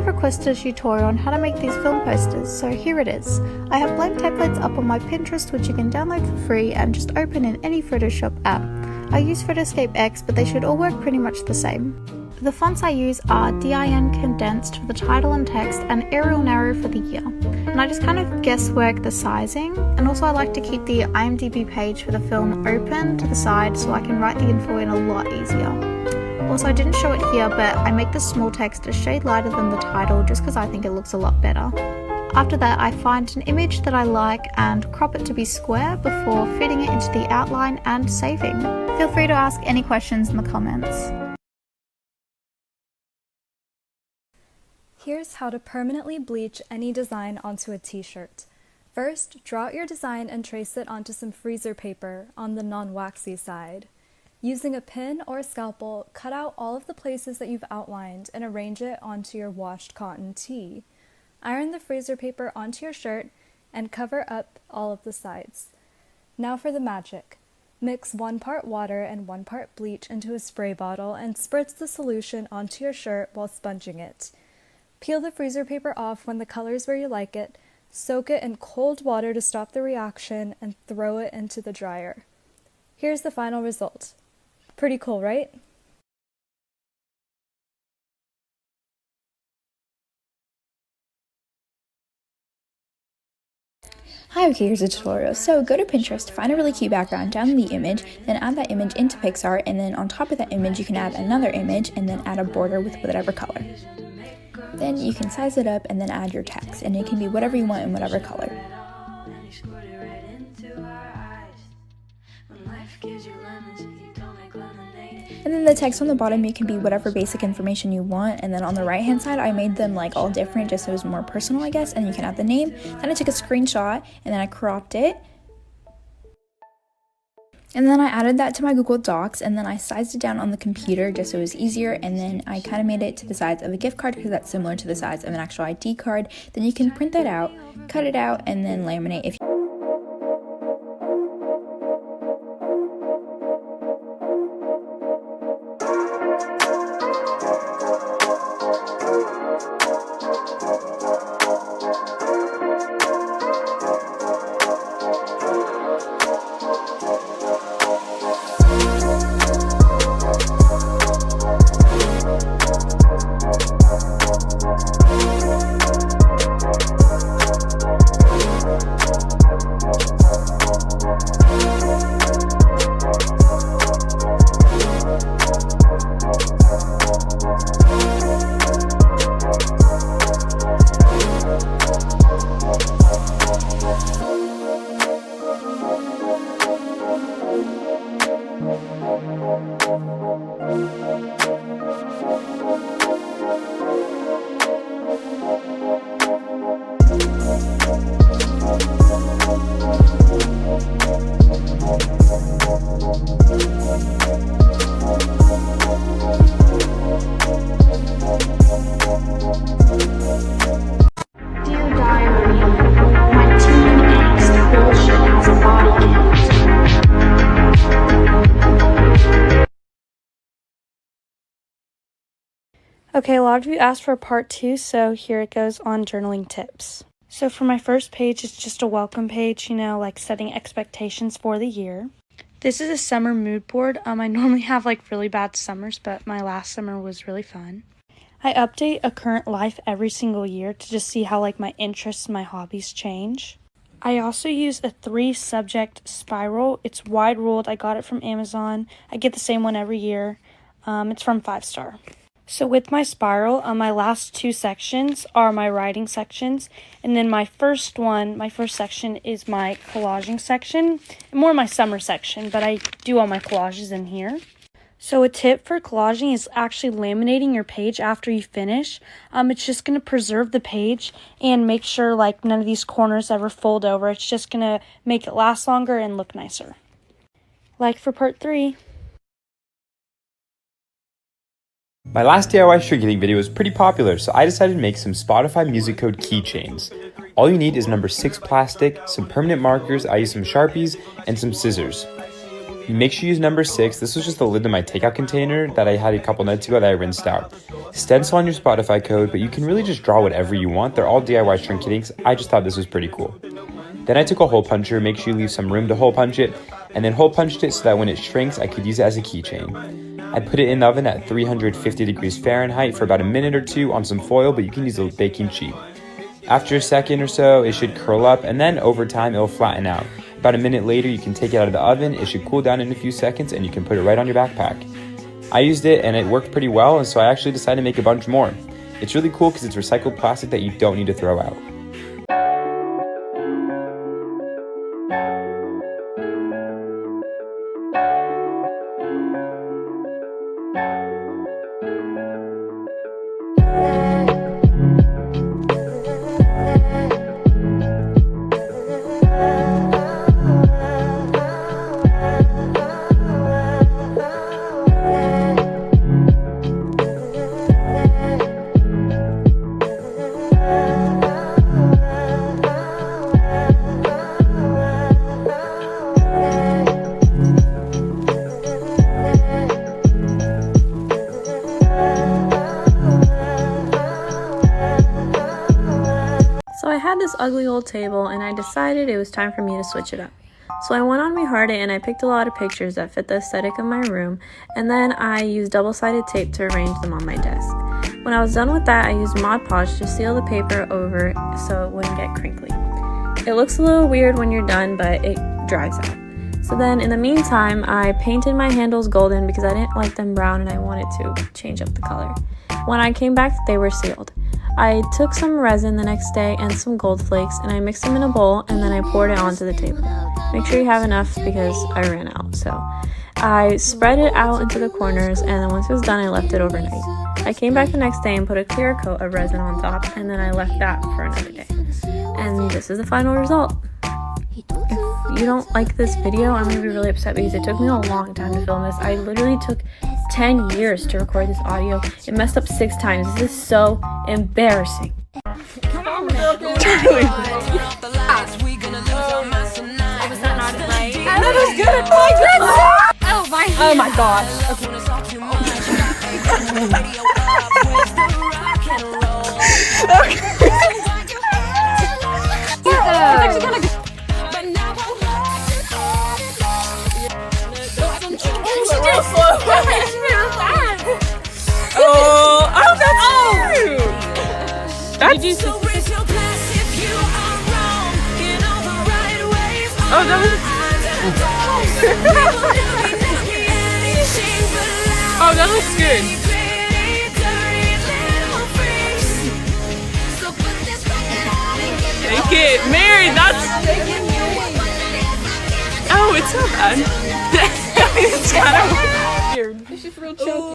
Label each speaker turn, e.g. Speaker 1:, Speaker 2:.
Speaker 1: have requested a tutorial on how to make these film posters, so here it is. I have blank templates up on my Pinterest which you can download for free and just open in any Photoshop app. I use Photoscape X, but they should all work pretty much the same. The fonts I use are DIN condensed for the title and text and Arial narrow for the year. And I just kind of guesswork the sizing, and also I like to keep the IMDb page for the film open to the side so I can write the info in a lot easier. Also, I didn't show it here, but I make the small text a shade lighter than the title just because I think it looks a lot better. After that, I find an image that I like and crop it to be square before fitting it into the outline and saving. Feel free to ask any questions in the comments.
Speaker 2: Here's how to permanently bleach any design onto a t-shirt. First, draw out your design and trace it onto some freezer paper on the non-waxy side. Using a pin or a scalpel, cut out all of the places that you've outlined and arrange it onto your washed cotton tee. Iron the freezer paper onto your shirt and cover up all of the sides. Now for the magic. Mix 1 part water and 1 part bleach into a spray bottle and spritz the solution onto your shirt while sponging it. Peel the freezer paper off when the color is where you like it, soak it in cold water to stop the reaction, and throw it into the dryer. Here's the final result. Pretty cool, right?
Speaker 3: Hi, okay, here's a tutorial. So go to Pinterest, find a really cute background, download the image, then add that image into Pixar, and then on top of that image you can add another image and then add a border with whatever color. Then you can size it up and then add your text, and it can be whatever you want in whatever color. And then the text on the bottom, it can be whatever basic information you want, and then on the right hand side I made them like all different just so it was more personal, I guess, and you can add the name. Then I took a screenshot and then I cropped it. And then I added that to my Google Docs, and then I sized it down on the computer just so it was easier, and then I kind of made it to the size of a gift card because that's similar to the size of an actual ID card. Then you can print that out, cut it out, and then laminate if you
Speaker 1: Okay, a lot of you asked for part 2, so here it goes on journaling tips. So for my first page, it's just a welcome page, like setting expectations for the year. This is a summer mood board. I normally have really bad summers, but my last summer was really fun. I update a current life every single year to just see how my interests, my hobbies change. I also use a 3-subject spiral. It's wide ruled. I got it from Amazon. I get the same one every year. It's from 5 Star. So with my spiral, my last 2 sections are my writing sections, and then my first section is my collaging section, more my summer section, but I do all my collages in here. So a tip for collaging is actually laminating your page after you finish. It's just going to preserve the page and make sure none of these corners ever fold over. It's just going to make it last longer and look nicer. Like for part 3.
Speaker 4: My last DIY sugarcane video was pretty popular, so I decided to make some Spotify music code keychains. All you need is number 6 plastic, some permanent markers, I used some Sharpies, and some scissors. You make sure you use number 6. This was just the lid to my takeout container that I had a couple nights ago that I rinsed out. Stencil on your Spotify code, but you can really just draw whatever you want. They're all DIY shrink kittings. I just thought this was pretty cool. Then I took a hole puncher, make sure you leave some room to hole punch it, and then hole punched it so that when it shrinks, I could use it as a keychain. I put it in the oven at 350 degrees Fahrenheit for about a minute or two on some foil, but you can use a baking sheet. After a second or so, it should curl up, and then over time, it'll flatten out. About a minute later, you can take it out of the oven. It should cool down in a few seconds, and you can put it right on your backpack. I used it, and it worked pretty well, and so I actually decided to make a bunch more. It's really cool because it's recycled plastic that you don't need to throw out.
Speaker 5: So I had this ugly old table and I decided it was time for me to switch it up. So I went on MeHeartIt and I picked a lot of pictures that fit the aesthetic of my room, and then I used double-sided tape to arrange them on my desk. When I was done with that, I used Mod Podge to seal the paper over so it wouldn't get crinkly. It looks a little weird when you're done, but it dries out. So then in the meantime, I painted my handles golden because I didn't like them brown and I wanted to change up the color. When I came back, they were sealed. I took some resin the next day and some gold flakes and I mixed them in a bowl and then I poured it onto the table. Make sure you have enough because I ran out. So I spread it out into the corners, and then once it was done, I left it overnight. I came back the next day and put a clear coat of resin on top, and then I left that for another day. And this is the final result. If you don't like this video, I'm going to be really upset because it took me a long time to film this. I literally took 10 years to record this audio. It messed up 6 times. This is so embarrassing.
Speaker 6: Come on, man.
Speaker 5: That was good. Oh my goodness.
Speaker 6: Oh my gosh. Oh, that looks good. Thank it. Mary, that's... Oh, it's not bad. It's kind of weird. It's just real chunky.